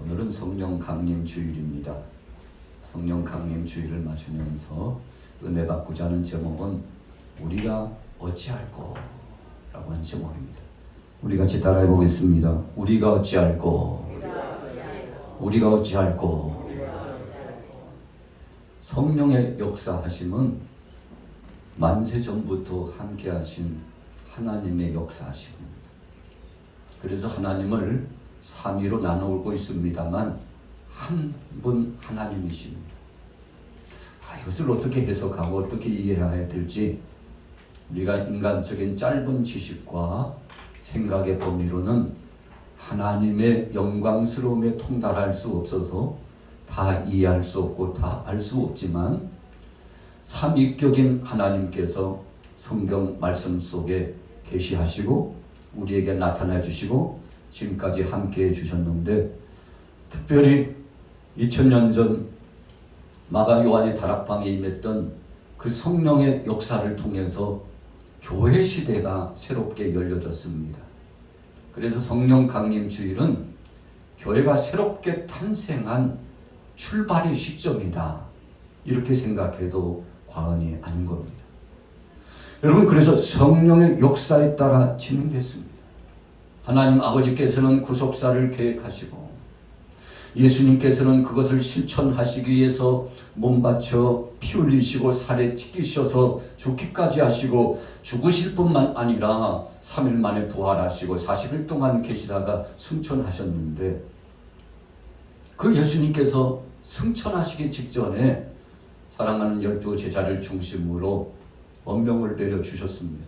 오늘은 성령 강림 주일입니다. 성령 강림 주일을 맞으면서 은혜 받고자 하는 제목은 우리가 어찌할꼬 라고 하는 제목입니다. 우리 같이 따라해 보겠습니다. 우리가 어찌할꼬, 우리가 어찌할꼬. 성령의 역사하심은 만세 전부터 함께 하신 하나님의 역사하심입니다. 그래서 하나님을 삼위로 나누고 있습니다만 한 분 하나님이십니다. 이것을 어떻게 해석하고 어떻게 이해해야 될지 우리가 인간적인 짧은 지식과 생각의 범위로는 하나님의 영광스러움에 통달할 수 없어서 다 이해할 수 없고 다 알 수 없지만 삼위격인 하나님께서 성경 말씀 속에 계시하시고 우리에게 나타나 주시고 지금까지 함께해 주셨는데, 특별히 2000년 전 마가 요한의 다락방에 임했던 그 성령의 역사를 통해서 교회 시대가 새롭게 열려졌습니다. 그래서 성령 강림 주일은 교회가 새롭게 탄생한 출발의 시점이다, 이렇게 생각해도 과언이 아닌 겁니다. 여러분, 그래서 성령의 역사에 따라 진행됐습니다. 하나님 아버지께서는 구속사를 계획하시고 예수님께서는 그것을 실천하시기 위해서 몸 바쳐 피 흘리시고 살에 찢기셔서 죽기까지 하시고 죽으실 뿐만 아니라 3일 만에 부활하시고 40일 동안 계시다가 승천하셨는데, 그 예수님께서 승천하시기 직전에 사랑하는 12 제자를 중심으로 언명을 내려주셨습니다.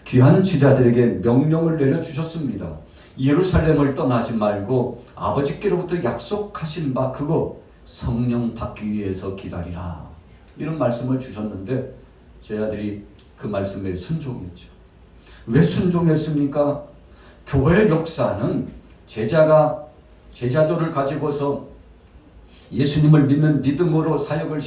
귀한 제자들에게 명령을 내려주셨습니다. 예루살렘을 떠나지 말고 아버지께로부터 약속하신 바 그거 성령 받기 위해서 기다리라, 이런 말씀을 주셨는데 제자들이 그 말씀에 순종했죠. 왜 순종했습니까? 교회 역사는 제자도를 가지고서 예수님을 믿는 믿음으로 사역을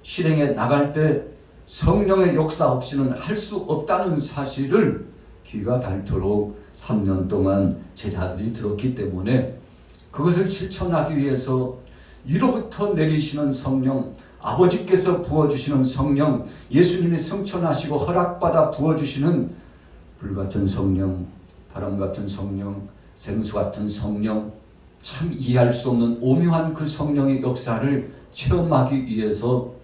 실행해 나갈 때 성령의 역사 없이는 할 수 없다는 사실을 귀가 닳도록 3년 동안 제자들이 들었기 때문에 그것을 실천하기 위해서 위로부터 내리시는 성령, 아버지께서 부어주시는 성령, 예수님이 승천하시고 허락받아 부어주시는 불같은 성령, 바람같은 성령, 생수같은 성령, 참 이해할 수 없는 오묘한 그 성령의 역사를 체험하기 위해서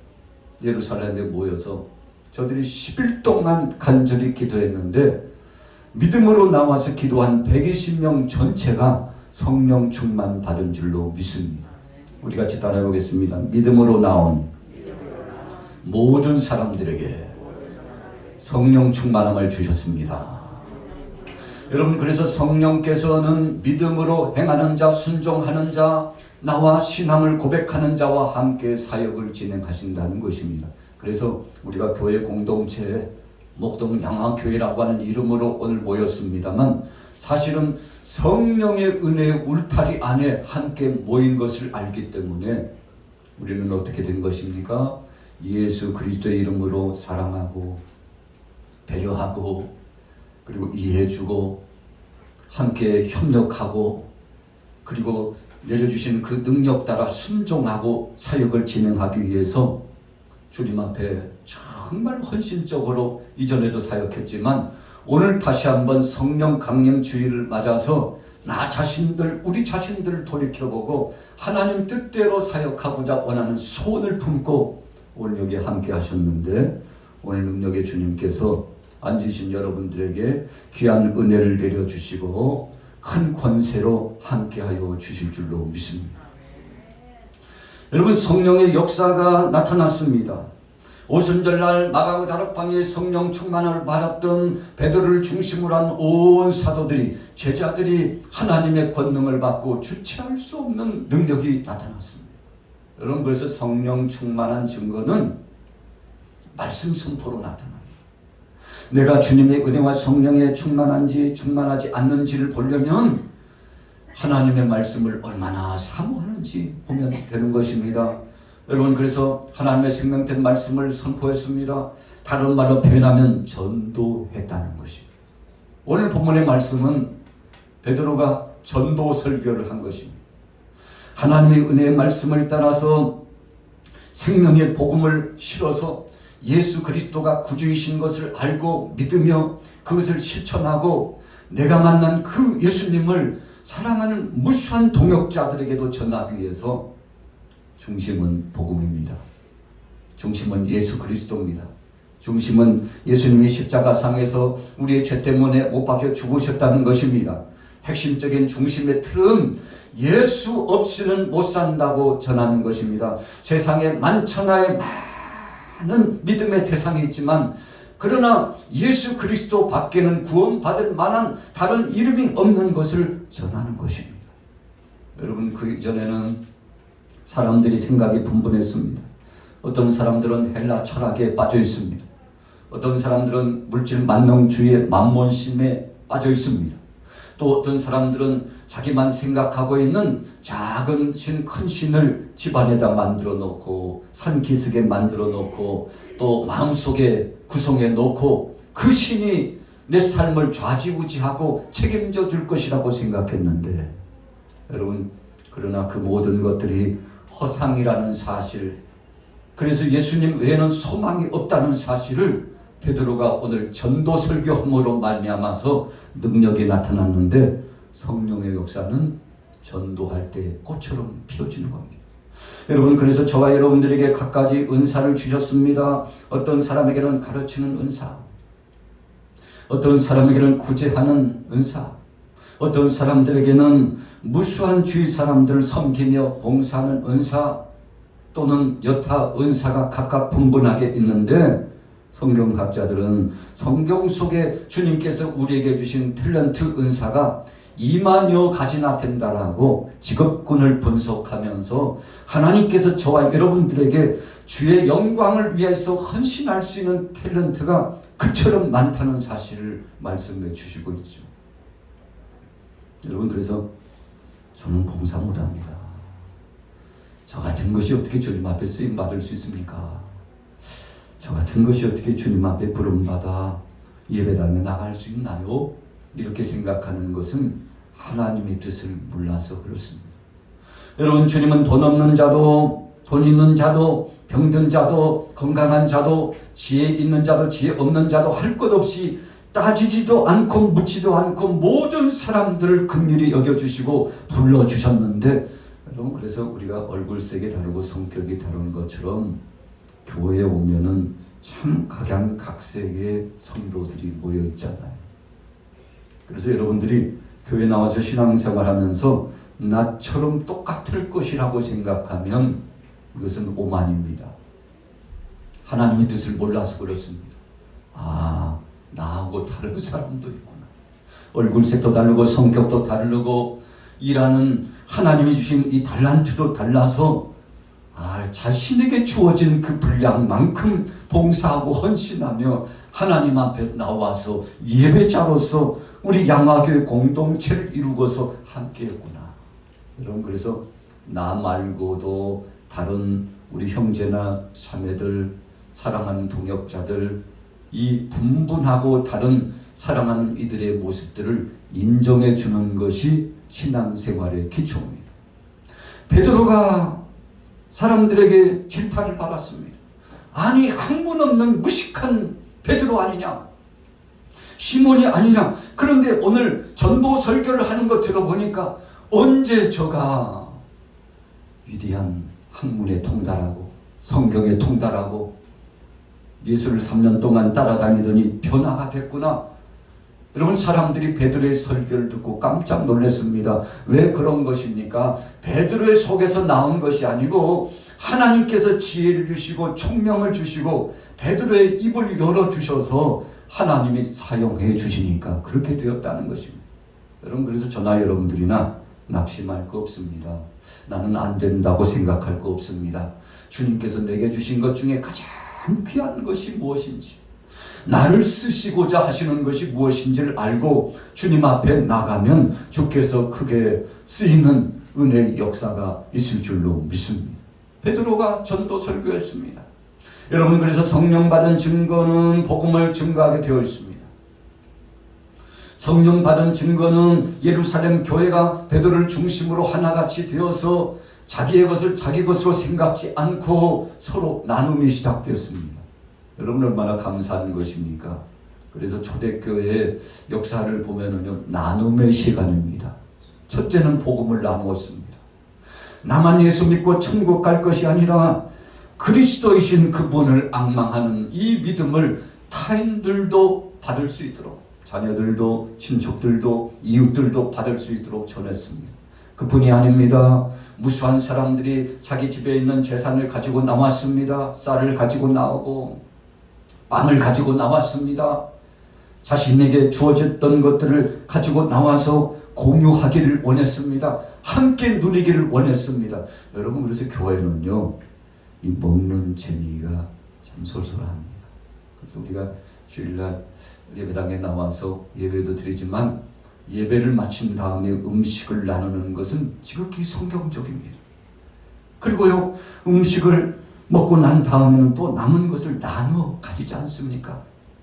예루살렘에 모여서 저들이 10일 동안 간절히 기도했는데, 믿음으로 나와서 기도한 120명 전체가 성령 충만 받은 줄로 믿습니다. 우리 같이 따라해 보겠습니다. 믿음으로 나온 모든 사람들에게 성령 충만함을 주셨습니다. 여러분, 그래서 성령께서는 믿음으로 행하는 자, 순종하는 자, 나와 신앙을 고백하는 자와 함께 사역을 진행하신다는 것입니다. 그래서 우리가 교회 공동체 목동 양화교회라고 하는 이름으로 오늘 모였습니다만, 사실은 성령의 은혜의 울타리 안에 함께 모인 것을 알기 때문에 우리는 어떻게 된 것입니까? 예수 그리스도의 이름으로 사랑하고 배려하고 그리고 이해해주고 함께 협력하고 그리고 내려주신 그 능력 따라 순종하고 사역을 진행하기 위해서 주님 앞에 정말 헌신적으로 이전에도 사역했지만 오늘 다시 한번 성령 강림 주일을 맞아서 나 자신들, 우리 자신들을 돌이켜보고 하나님 뜻대로 사역하고자 원하는 소원을 품고 오늘 여기 함께 하셨는데, 오늘 능력의 주님께서 앉으신 여러분들에게 귀한 은혜를 내려주시고 큰 권세로 함께하여 주실 줄로 믿습니다. 여러분, 성령의 역사가 나타났습니다. 오순절날 마가 다락방에 성령 충만을 받았던 베드로를 중심으로 한 온 사도들이, 제자들이 하나님의 권능을 받고 주체할 수 없는 능력이 나타났습니다. 여러분, 그래서 성령 충만한 증거는 말씀 선포로 나타납니다. 내가 주님의 은혜와 성령에 충만한지 충만하지 않는지를 보려면 하나님의 말씀을 얼마나 사모하는지 보면 되는 것입니다. 여러분, 그래서 하나님의 생명된 말씀을 선포했습니다. 다른 말로 표현하면 전도했다는 것입니다. 오늘 본문의 말씀은 베드로가 전도 설교를 한 것입니다. 하나님의 은혜의 말씀을 따라서 생명의 복음을 실어서 예수 그리스도가 구주이신 것을 알고 믿으며 그것을 실천하고 내가 만난 그 예수님을 사랑하는 무수한 동역자들에게도 전하기 위해서 중심은 복음입니다. 중심은 예수 그리스도입니다. 중심은 예수님이 십자가상에서 우리의 죄 때문에 못 박혀 죽으셨다는 것입니다. 핵심적인 중심의 틀은 예수 없이는 못 산다고 전하는 것입니다. 세상에 만천하의 많은 믿음의 대상이 있지만 그러나 예수 그리스도 밖에는 구원받을 만한 다른 이름이 없는 것을 전하는 것입니다. 여러분, 그 이전에는 사람들이 생각이 분분했습니다. 어떤 사람들은 헬라 철학에 빠져 있습니다. 어떤 사람들은 물질 만능주의의 만몬심에 빠져 있습니다. 또 어떤 사람들은 자기만 생각하고 있는 작은 신, 큰 신을 집안에다 만들어 놓고 산기슭에 만들어 놓고 또 마음속에 구성해 놓고 그 신이 내 삶을 좌지우지하고 책임져 줄 것이라고 생각했는데 여러분, 그러나 그 모든 것들이 허상이라는 사실, 그래서 예수님 외에는 소망이 없다는 사실을 베드로가 오늘 전도 설교함으로 말미암아서 능력이 나타났는데 성령의 역사는 전도할 때 꽃처럼 피어지는 겁니다. 여러분, 그래서 저와 여러분들에게 각가지 은사를 주셨습니다. 어떤 사람에게는 가르치는 은사, 어떤 사람에게는 구제하는 은사, 어떤 사람들에게는 무수한 주위 사람들을 섬기며 봉사하는 은사 또는 여타 은사가 각각 분분하게 있는데 성경학자들은 성경 속에 주님께서 우리에게 주신 탤런트 은사가 2만여 가지나 된다라고 직업군을 분석하면서 하나님께서 저와 여러분들에게 주의 영광을 위해서 헌신할 수 있는 탤런트가 그처럼 많다는 사실을 말씀해 주시고 있죠. 여러분, 그래서 저는 봉사 못합니다. 저 같은 것이 어떻게 주님 앞에 쓰임 받을 수 있습니까? 저 같은 것이 어떻게 주님 앞에 부름받아 예배당에 나갈 수 있나요? 이렇게 생각하는 것은 하나님의 뜻을 몰라서 그렇습니다. 여러분, 주님은 돈 없는 자도 돈 있는 자도 병든 자도 건강한 자도 지혜 있는 자도 지혜 없는 자도 할 것 없이 따지지도 않고 묻지도 않고 모든 사람들을 긍휼히 여겨주시고 불러주셨는데 여러분, 그래서 우리가 얼굴색이 다르고 성격이 다른 것처럼 교회에 오면은 참 각양각색의 성도들이 모여 있잖아요. 그래서 여러분들이 교회 나와서 신앙생활 하면서 나처럼 똑같을 것이라고 생각하면 이것은 오만입니다. 하나님의 뜻을 몰라서 그렇습니다. 아, 나하고 다른 사람도 있구나. 얼굴색도 다르고 성격도 다르고 일하는 하나님이 주신 이 달란트도 달라서 자신에게 주어진 그 분량만큼 봉사하고 헌신하며 하나님 앞에 나와서 예배자로서 우리 양화교회 공동체를 이루고서 함께했구나. 여러분, 그래서 나 말고도 다른 우리 형제나 자매들, 사랑하는 동역자들, 이 분분하고 다른 사랑하는 이들의 모습들을 인정해 주는 것이 신앙생활의 기초입니다. 베드로가 사람들에게 질타를 받았습니다. 아니, 학문 없는 무식한 베드로 아니냐, 시몬이 아니냐. 그런데 오늘 전도 설교를 하는 거 들어보니까 언제 저가 위대한 학문에 통달하고 성경에 통달하고 예수를 3년 동안 따라다니더니 변화가 됐구나. 여러분, 사람들이 베드로의 설교를 듣고 깜짝 놀랐습니다. 왜 그런 것입니까? 베드로의 속에서 나온 것이 아니고 하나님께서 지혜를 주시고 총명을 주시고 베드로의 입을 열어주셔서 하나님이 사용해 주시니까 그렇게 되었다는 것입니다. 여러분, 그래서 저나 여러분들이나 낙심할 거 없습니다. 나는 안 된다고 생각할 거 없습니다. 주님께서 내게 주신 것 중에 가장 귀한 것이 무엇인지, 나를 쓰시고자 하시는 것이 무엇인지를 알고 주님 앞에 나가면 주께서 크게 쓰이는 은혜의 역사가 있을 줄로 믿습니다. 베드로가 전도 설교했습니다. 여러분, 그래서 성령 받은 증거는 복음을 증거하게 되어 있습니다. 성령 받은 증거는 예루살렘 교회가 베드로를 중심으로 하나같이 되어서 자기의 것을 자기 것으로 생각지 않고 서로 나눔이 시작되었습니다. 여러분 얼마나 감사한 것입니까? 그래서 초대교회의 역사를 보면은요, 나눔의 시간입니다. 첫째는 복음을 나누었습니다. 나만 예수 믿고 천국 갈 것이 아니라 그리스도이신 그분을 앙망하는 이 믿음을 타인들도 받을 수 있도록, 자녀들도 친척들도 이웃들도 받을 수 있도록 전했습니다. 그뿐이 아닙니다. 무수한 사람들이 자기 집에 있는 재산을 가지고 나왔습니다. 쌀을 가지고 나오고 빵을 가지고 나왔습니다. 자신에게 주어졌던 것들을 가지고 나와서 공유하기를 원했습니다. 함께 누리기를 원했습니다. 여러분, 그래서 교회는요, 이 먹는 재미가 참 쏠쏠합니다. 그래서 우리가 주일날 예배당에 나와서 예배도 드리지만 예배를 마친 다음에 음식을 나누는 것은 지극히 성경적입니다. 그리고요, 음식을 먹고 난 다음에는 또 남은 것을 나누어 가지지 않습니까?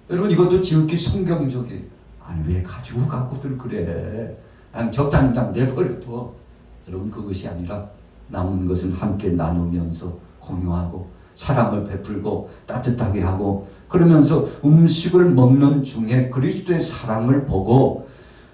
여러분, 이것도 지극히 성경적이에요. 아니, 왜 가지고 가고들 그래? 그냥 적당히 그냥 내버려둬. 여러분, 그것이 아니라 남은 것은 함께 나누면서 공유하고 사랑을 베풀고 따뜻하게 하고, 그러면서 음식을 먹는 중에 그리스도의 사랑을 보고,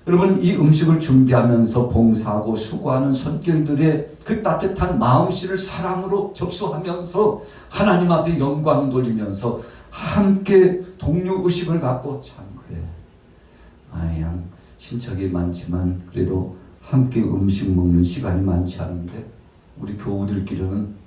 여러분, 이 음식을 준비하면서 봉사하고 수고하는 손길들의 그 따뜻한 마음씨를 사랑으로 접수하면서 하나님 앞에 영광 돌리면서 함께 동료의식을 갖고, 참 그래, 그냥 친척이 많지만 그래도 함께 음식 먹는 시간이 많지 않은데 우리 교우들끼리는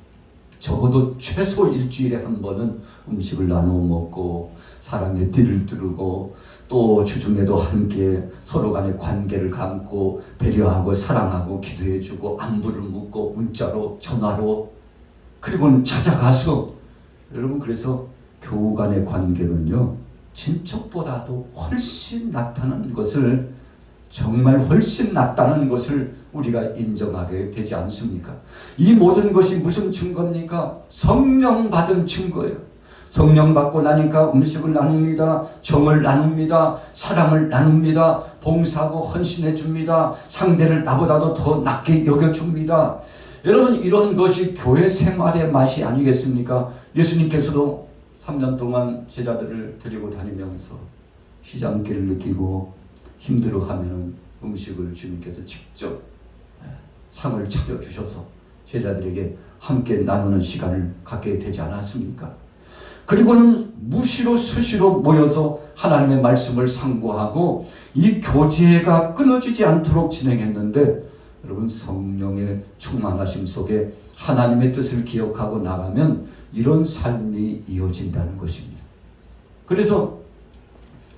적어도 최소 일주일에 한 번은 음식을 나누어 먹고 사랑의 띠를 두르고 또 주중에도 함께 서로 간의 관계를 감고 배려하고 사랑하고 기도해주고 안부를 묻고 문자로 전화로 그리고는 찾아가서, 여러분, 그래서 교우 간의 관계는요, 친척보다도 훨씬 낫다는 것을, 정말 훨씬 낫다는 것을 우리가 인정하게 되지 않습니까? 이 모든 것이 무슨 증거입니까? 성령 받은 증거예요. 성령 받고 나니까 음식을 나눕니다. 정을 나눕니다. 사랑을 나눕니다. 봉사하고 헌신해 줍니다. 상대를 나보다도 더 낮게 여겨줍니다. 여러분, 이런 것이 교회 생활의 맛이 아니겠습니까? 예수님께서도 3년 동안 제자들을 데리고 다니면서 시장길을 느끼고 힘들어하면 음식을 주님께서 직접 상을 차려주셔서 제자들에게 함께 나누는 시간을 갖게 되지 않았습니까? 그리고는 무시로 수시로 모여서 하나님의 말씀을 상고하고 이 교제가 끊어지지 않도록 진행했는데, 여러분, 성령의 충만하심 속에 하나님의 뜻을 기억하고 나가면 이런 삶이 이어진다는 것입니다. 그래서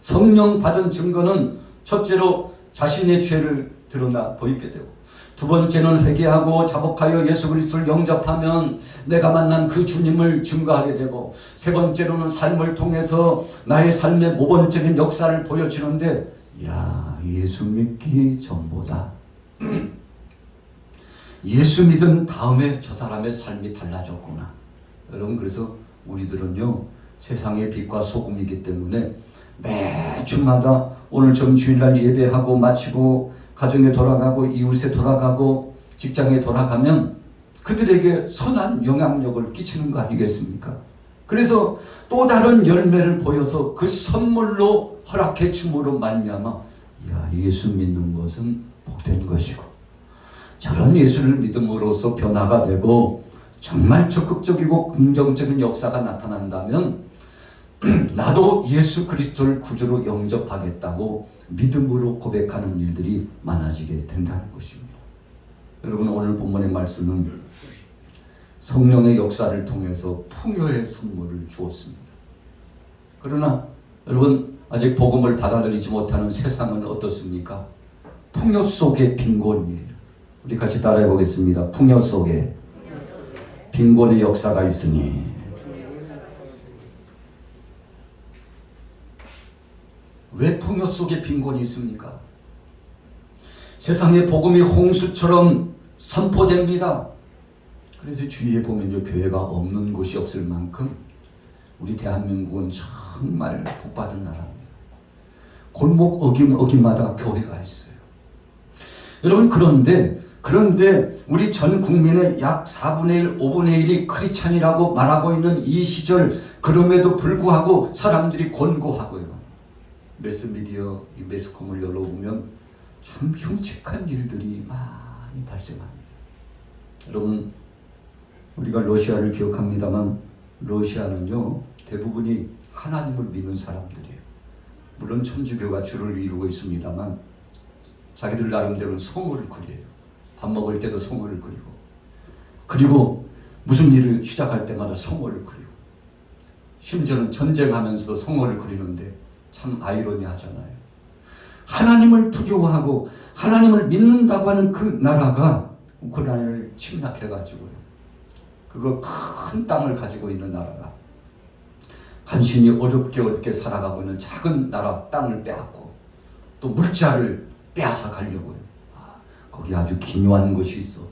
성령 받은 증거는 첫째로 자신의 죄를 드러나 보이게 되고, 두 번째는 회개하고 자복하여 예수 그리스도를 영접하면 내가 만난 그 주님을 증거하게 되고, 세 번째로는 삶을 통해서 나의 삶의 모범적인 역사를 보여주는데, 야, 예수 믿기 전보다 예수 믿은 다음에 저 사람의 삶이 달라졌구나. 여러분, 그래서 우리들은요, 세상의 빛과 소금이기 때문에 매주마다 오늘 좀 주일날 예배하고 마치고 가정에 돌아가고 이웃에 돌아가고 직장에 돌아가면 그들에게 선한 영향력을 끼치는 거 아니겠습니까? 그래서 또 다른 열매를 보여서 그 선물로 허락해 줌으로 말미암아, 야, 예수 믿는 것은 복된 것이고, 저런 예수를 믿음으로써 변화가 되고 정말 적극적이고 긍정적인 역사가 나타난다면 나도 예수 그리스도를 구주로 영접하겠다고 믿음으로 고백하는 일들이 많아지게 된다는 것입니다. 여러분, 오늘 본문의 말씀은 성령의 역사를 통해서 풍요의 선물을 주었습니다. 그러나 여러분, 아직 복음을 받아들이지 못하는 세상은 어떻습니까? 풍요 속의 빈곤이에요. 우리 같이 따라해 보겠습니다. 풍요 속에 빈곤의 역사가 있으니 왜 풍요 속에 빈곤이 있습니까? 세상의 복음이 홍수처럼 선포됩니다. 그래서 주위에 보면요, 교회가 없는 곳이 없을 만큼 우리 대한민국은 정말 복받은 나라입니다. 골목 어김마다 교회가 있어요. 여러분, 그런데 우리 전 국민의 약 4분의 1, 5분의 1이 크리스찬이라고 말하고 있는 이 시절, 그럼에도 불구하고 사람들이 권고하고요. 매스미디어, 이 매스컴을 열어보면 참 흉측한 일들이 많이 발생합니다. 여러분, 우리가 러시아를 기억합니다만 러시아는요, 대부분이 하나님을 믿는 사람들이에요. 물론 천주교가 주를 이루고 있습니다만 자기들 나름대로는 성호를 그려요. 밥 먹을 때도 성호를 그리고 무슨 일을 시작할 때마다 성호를 그리고, 심지어는 전쟁하면서도 성호를 그리는데 참 아이러니하잖아요. 하나님을 두려워하고 하나님을 믿는다고 하는 그 나라가 우크라이나를 침략해가지고요, 그거 큰 땅을 가지고 있는 나라가 간신히 어렵게 살아가고 있는 작은 나라 땅을 빼앗고 또 물자를 빼앗아 가려고요. 거기 아주 기묘한 것이 있어.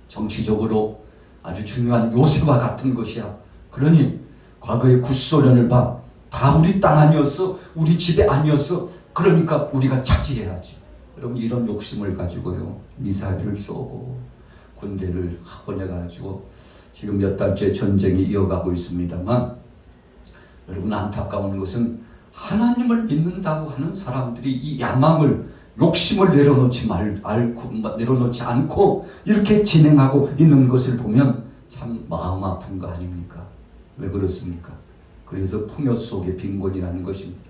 정치적으로 아주 중요한 요새와 같은 것이야. 그러니 과거의 구소련을 봐. 다 우리 땅 아니었어? 우리 집에 아니었어? 그러니까 우리가 차지해야지. 여러분, 이런 욕심을 가지고요, 미사일을 쏘고 군대를 보내가지고 지금 몇 달째 전쟁이 이어가고 있습니다만, 여러분, 안타까운 것은 하나님을 믿는다고 하는 사람들이 이 야망을, 욕심을 내려놓지 않고 이렇게 진행하고 있는 것을 보면 참 마음 아픈 거 아닙니까? 왜 그렇습니까? 그래서 풍요 속의 빈곤이라는 것입니다.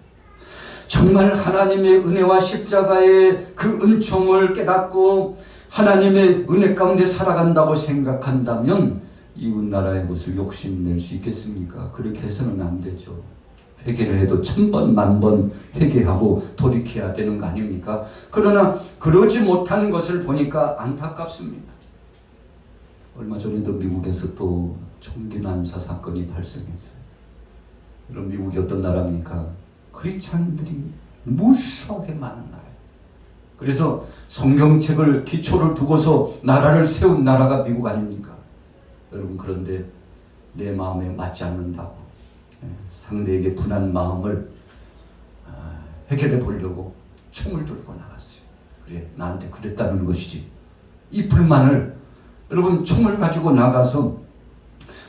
정말 하나님의 은혜와 십자가의 그 은총을 깨닫고 하나님의 은혜 가운데 살아간다고 생각한다면 이웃나라의 것을 욕심낼 수 있겠습니까? 그렇게 해서는 안 되죠. 회개를 해도 1000번, 10,000번 회개하고 돌이켜야 되는 거 아닙니까? 그러나 그러지 못하는 것을 보니까 안타깝습니다. 얼마 전에도 미국에서 또 총기 난사 사건이 발생했어요. 여러분, 미국이 어떤 나라입니까? 크리스찬들이 무수하게 많은 나라예요. 그래서 성경책을 기초를 두고서 나라를 세운 나라가 미국 아닙니까? 여러분, 그런데 내 마음에 맞지 않는다고 상대에게 분한 마음을 해결해 보려고 총을 들고 나갔어요. 그래, 나한테 그랬다는 것이지. 이 불만을, 여러분, 총을 가지고 나가서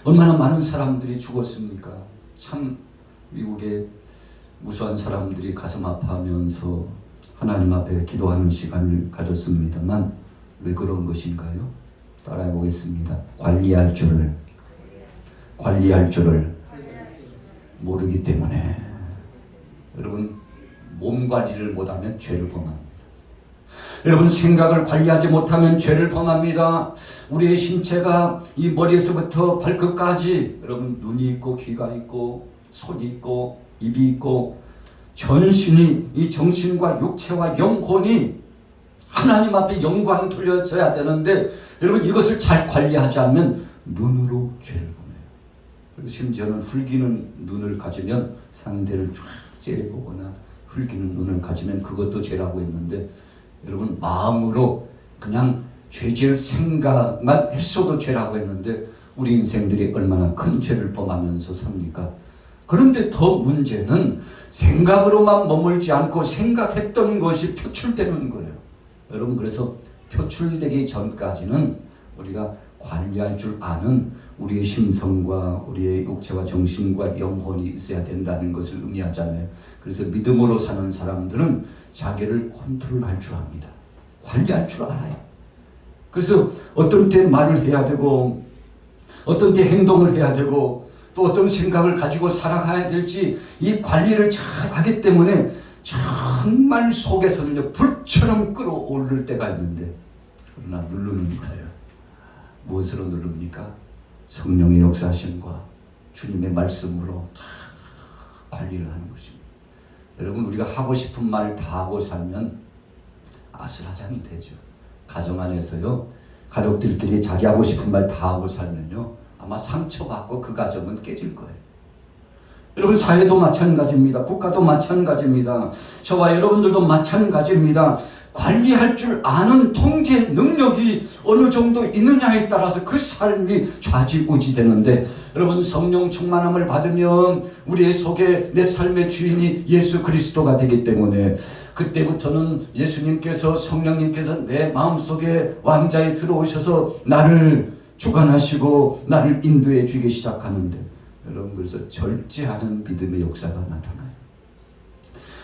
얼마나 많은 사람들이 죽었습니까? 참 미국의 무수한 사람들이 가슴 아파하면서 하나님 앞에 기도하는 시간을 가졌습니다만 왜 그런 것인가요? 따라해 보겠습니다. 관리할 줄을 모르기 때문에. 여러분, 몸 관리를 못하면 죄를 범합니다. 여러분, 생각을 관리하지 못하면 죄를 범합니다. 우리의 신체가 이 머리에서부터 발끝까지, 여러분, 눈이 있고 귀가 있고 손이 있고 입이 있고 전신이, 이 정신과 육체와 영혼이 하나님 앞에 영광 돌려져야 되는데, 여러분, 이것을 잘 관리하지 않으면 눈으로 죄를 범해요. 그리고 심지어는 흘기는 눈을 가지면 상대를 쫙 째려보거나 흘기는 눈을 가지면 그것도 죄라고 했는데, 여러분, 마음으로 그냥 죄질 생각만 했어도 죄라고 했는데 우리 인생들이 얼마나 큰 죄를 범하면서 삽니까? 그런데 더 문제는 생각으로만 머물지 않고 생각했던 것이 표출되는 거예요. 여러분, 그래서 표출되기 전까지는 우리가 관리할 줄 아는 우리의 심성과 우리의 육체와 정신과 영혼이 있어야 된다는 것을 의미하잖아요. 그래서 믿음으로 사는 사람들은 자기를 컨트롤할 줄 압니다. 관리할 줄 알아요. 그래서 어떤 때 말을 해야 되고 어떤 때 행동을 해야 되고 또 어떤 생각을 가지고 살아가야 될지 이 관리를 잘 하기 때문에 정말 속에서는요, 불처럼 끌어오를 때가 있는데, 그러나 누르는 거예요. 무엇으로 누릅니까? 성령의 역사하심과 주님의 말씀으로 다 관리를 하는 것입니다. 여러분, 우리가 하고 싶은 말 다 하고 살면 아슬아슬이 되죠. 가정 안에서요, 가족들끼리 자기 하고 싶은 말 다 하고 살면요, 아마 상처받고 그 가정은 깨질 거예요. 여러분, 사회도 마찬가지입니다. 국가도 마찬가지입니다. 저와 여러분들도 마찬가지입니다. 관리할 줄 아는 통제 능력이 어느 정도 있느냐에 따라서 그 삶이 좌지우지되는데, 여러분 성령 충만함을 받으면 우리의 속에 내 삶의 주인이 예수 그리스도가 되기 때문에 그때부터는 예수님께서, 성령님께서 내 마음속에 왕자에 들어오셔서 나를 주관하시고 나를 인도해 주기 시작하는데, 여러분 그래서 절제하는 믿음의 역사가 나타나요.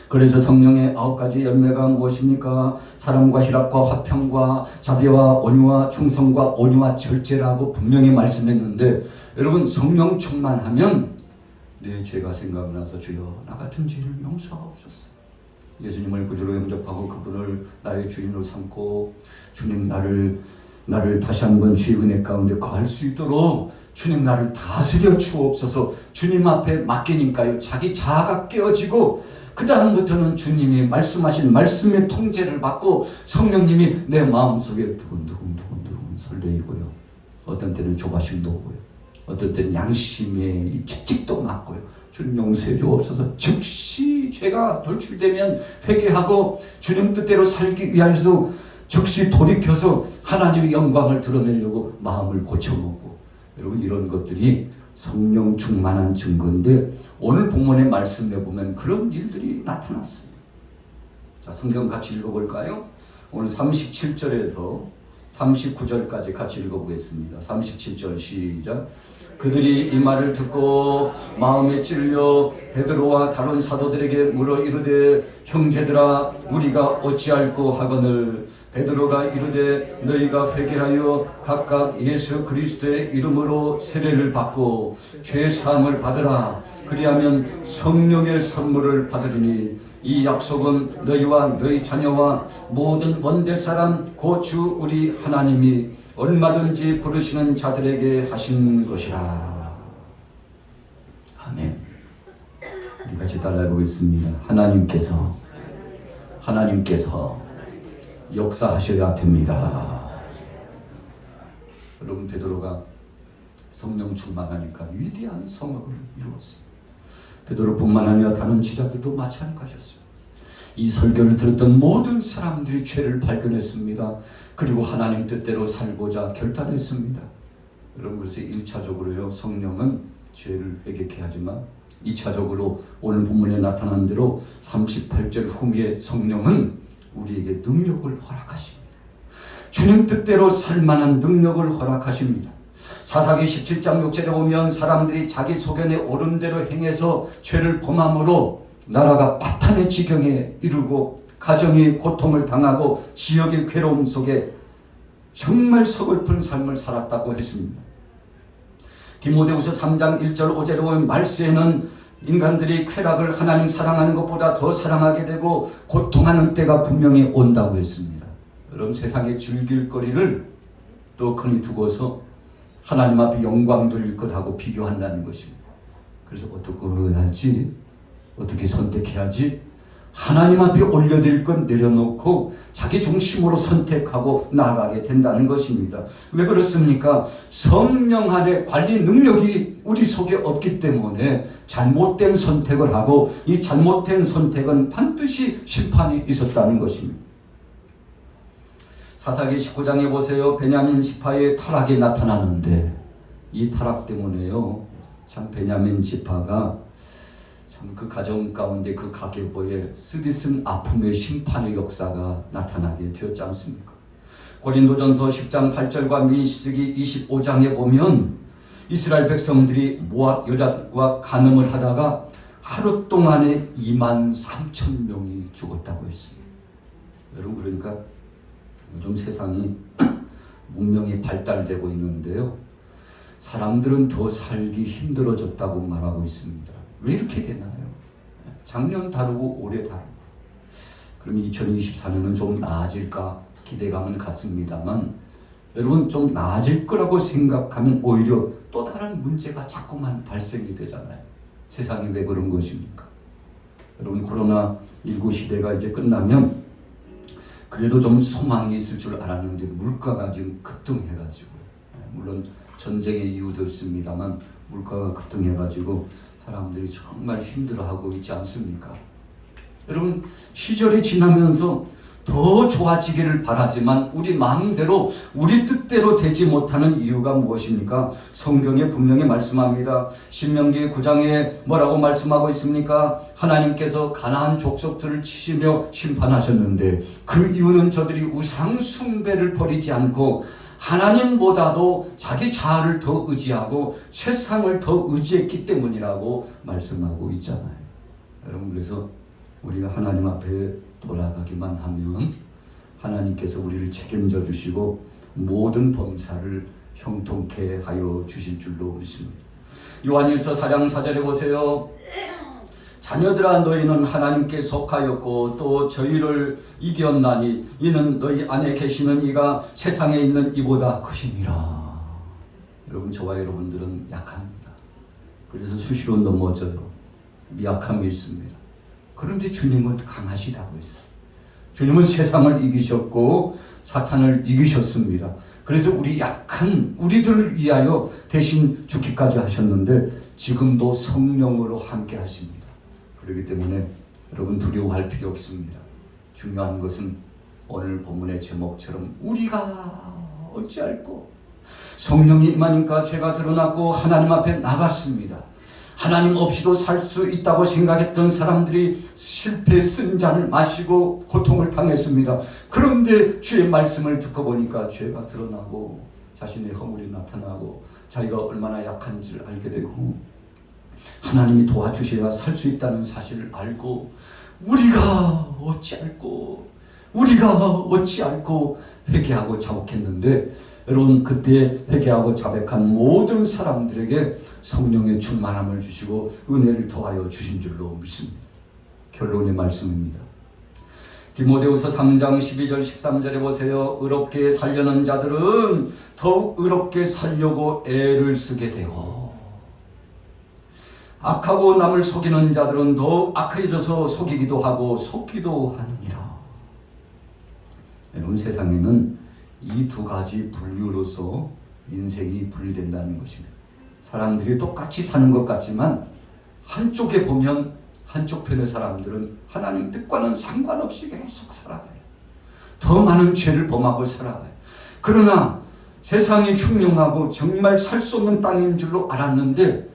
그래서 성령의 9가지 열매가 무엇입니까? 사랑과 희락과 화평과 자비와 온유와 충성과 온유와 절제라고 분명히 말씀했는데, 여러분 성령 충만하면 내 죄가 생각나서 주여 나 같은 죄를 용서하옵소서. 예수님을 구주로 영접하고 그분을 나의 주인으로 삼고 주님 나를 다시 한번 주의 은혜 가운데 거할 수 있도록 주님 나를 다스려 주옵소서. 주님 앞에 맡기니까요 자기 자아가 깨어지고 그 다음부터는 주님이 말씀하신 말씀의 통제를 받고 성령님이 내 마음속에 두근두근 설레이고요. 어떤 때는 조바심도 오고요. 어떤 때는 양심의 채찍도 맞고요. 주님 용서해 주옵소서. 즉시 죄가 돌출되면 회개하고 주님 뜻대로 살기 위해서 즉시 돌이켜서 하나님의 영광을 드러내려고 마음을 고쳐먹고, 여러분 이런 것들이 성령 충만한 증거인데 오늘 본문의 말씀에 보면 그런 일들이 나타났습니다. 자, 성경 같이 읽어볼까요? 오늘 37절에서 39절까지 같이 읽어보겠습니다. 37절 시작. 그들이 이 말을 듣고 마음에 찔려 베드로와 다른 사도들에게 물어 이르되 형제들아 우리가 어찌할꼬 하거늘 베드로가 이르되 너희가 회개하여 각각 예수 그리스도의 이름으로 세례를 받고 죄 사함을 받으라. 그리하면 성령의 선물을 받으리니 이 약속은 너희와 너희 자녀와 모든 원대 사람 곧 주 우리 하나님이 얼마든지 부르시는 자들에게 하신 것이라. 아멘. 우리 같이 따라해 보겠습니다. 하나님께서 역사하셔야 됩니다. 여러분 베드로가 성령 충만하니까 위대한 성업을 이루었습니다. 베드로뿐만 아니라 다른 제자들도 마찬가지였습니다. 이 설교를 들었던 모든 사람들이 죄를 발견했습니다. 그리고 하나님 뜻대로 살고자 결단했습니다. 여러분 그래서 1차적으로요 성령은 죄를 회개케 하지만 2차적으로 오늘 본문에 나타난 대로 38절 후에 성령은 우리에게 능력을 허락하십니다. 주님 뜻대로 살만한 능력을 허락하십니다. 사사기 17장 6절에 보면 사람들이 자기 소견에 옳은 대로 행해서 죄를 범함으로 나라가 파탄의 지경에 이르고 가정이 고통을 당하고 지역의 괴로움 속에 정말 서글픈 삶을 살았다고 했습니다. 디모데후서 3장 1절 5절에 보면 말세에는 인간들이 쾌락을 하나님 사랑하는 것보다 더 사랑하게 되고 고통하는 때가 분명히 온다고 했습니다. 여러분 세상의 즐길 거리를 떡하니 두고서 하나님 앞에 영광 돌릴 것하고 비교한다는 것입니다. 그래서 어떻게 해야지? 어떻게 선택해야지? 하나님 앞에 올려드릴 건 내려놓고 자기 중심으로 선택하고 나아가게 된다는 것입니다. 왜 그렇습니까? 성령 안에 관리 능력이 우리 속에 없기 때문에 잘못된 선택을 하고 이 잘못된 선택은 반드시 심판이 있었다는 것입니다. 사사기 19장에 보세요. 베냐민 지파의 타락이 나타나는데 이 타락 때문에요. 참 베냐민 지파가 참 그 가정 가운데 그 가계보에 쓰디쓴 아픔의 심판의 역사가 나타나게 되었지 않습니까? 고린도전서 10장 8절과 민수기 25장에 보면 이스라엘 백성들이 모압 여자들과 간음을 하다가 하루 동안에 23,000명이 죽었다고 했습니다. 여러분 그러니까 요즘 세상이 문명이 발달되고 있는데요. 사람들은 더 살기 힘들어졌다고 말하고 있습니다. 왜 이렇게 되나요? 작년 다르고 올해 다르고. 그럼 2024년은 좀 나아질까 기대감은 갖습니다만 여러분 좀 나아질 거라고 생각하면 오히려 또 다른 문제가 자꾸만 발생이 되잖아요. 세상이 왜 그런 것입니까? 여러분 코로나19 시대가 이제 끝나면 그래도 좀 소망이 있을 줄 알았는데 물가가 지금 급등해가지고 물론 전쟁의 이유도 있습니다만 물가가 급등해가지고 사람들이 정말 힘들어하고 있지 않습니까? 여러분 시절이 지나면서 더 좋아지기를 바라지만 우리 마음대로 우리 뜻대로 되지 못하는 이유가 무엇입니까? 성경에 분명히 말씀합니다. 신명기 9장에 뭐라고 말씀하고 있습니까? 하나님께서 가나안 족속들을 치시며 심판하셨는데 그 이유는 저들이 우상 숭배를 버리지 않고 하나님보다도 자기 자아를 더 의지하고 세상을 더 의지했기 때문이라고 말씀하고 있잖아요. 여러분, 그래서 우리가 하나님 앞에 돌아가기만 하면 하나님께서 우리를 책임져 주시고 모든 범사를 형통케 하여 주실 줄로 믿습니다. 요한일서 4장 4절에 보세요. 자녀들아, 너희는 하나님께 속하였고 또 저희를 이겼나니 이는 너희 안에 계시는 이가 세상에 있는 이보다 크심이라. 여러분, 저와 여러분들은 약합니다. 그래서 수시로 넘어져요. 미약함이 있습니다. 그런데 주님은 강하시다고 했어요. 주님은 세상을 이기셨고 사탄을 이기셨습니다. 그래서 우리 약한 우리들을 위하여 대신 죽기까지 하셨는데 지금도 성령으로 함께 하십니다. 그렇기 때문에 여러분, 두려워할 필요 없습니다. 중요한 것은 오늘 본문의 제목처럼 우리가 어찌할꼬, 성령이 임하니까 죄가 드러났고 하나님 앞에 나갔습니다. 하나님 없이도 살 수 있다고 생각했던 사람들이 실패 쓴 잔을 마시고 고통을 당했습니다. 그런데 주의 말씀을 듣고 보니까 죄가 드러나고 자신의 허물이 나타나고 자기가 얼마나 약한지를 알게 되고 하나님이 도와주셔야 살 수 있다는 사실을 알고 우리가 어찌할꼬 회개하고 자복했는데, 여러분, 그때 회개하고 자백한 모든 사람들에게 성령의 충만함을 주시고 은혜를 더하여 주신 줄로 믿습니다. 결론의 말씀입니다. 디모데후서 3장 12절 13절에 보세요. 의롭게 살려는 자들은 더욱 의롭게 살려고 애를 쓰게 되고 악하고 남을 속이는 자들은 더욱 악해져서 속이기도 하고 속기도 하느니라. 여러분, 세상에는 이 두 가지 분류로서 인생이 분리된다는 것입니다. 사람들이 똑같이 사는 것 같지만 한쪽에 보면 한쪽 편의 사람들은 하나님 뜻과는 상관없이 계속 살아가요. 더 많은 죄를 범하고 살아가요. 그러나 세상이 흉흉하고 정말 살 수 없는 땅인 줄로 알았는데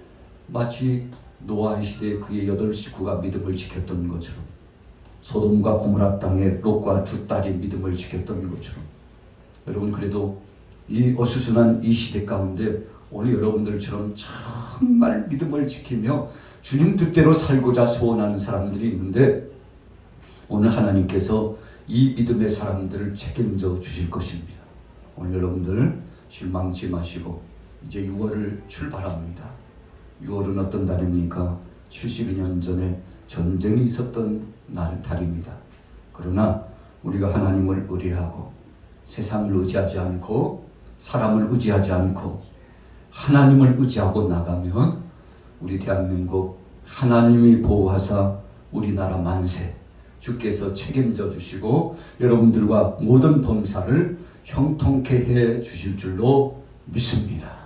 마치 노아의 시대에 그의 8 식구가 믿음을 지켰던 것처럼, 소돔과 고모라 땅에 롯과 2 딸이 믿음을 지켰던 것처럼, 여러분, 그래도 이 어수선한 이 시대 가운데 오늘 여러분들처럼 정말 믿음을 지키며 주님 뜻대로 살고자 소원하는 사람들이 있는데 오늘 하나님께서 이 믿음의 사람들을 책임져 주실 것입니다. 오늘 여러분들 실망치 마시고 이제 6월을 출발합니다. 6월은 어떤 달입니까? 72년 전에 전쟁이 있었던 달입니다. 그러나 우리가 하나님을 의뢰하고 세상을 의지하지 않고 사람을 의지하지 않고 하나님을 의지하고 나가면 우리 대한민국 하나님이 보호하사 우리나라 만세, 주께서 책임져 주시고 여러분들과 모든 범사를 형통케 해 주실 줄로 믿습니다.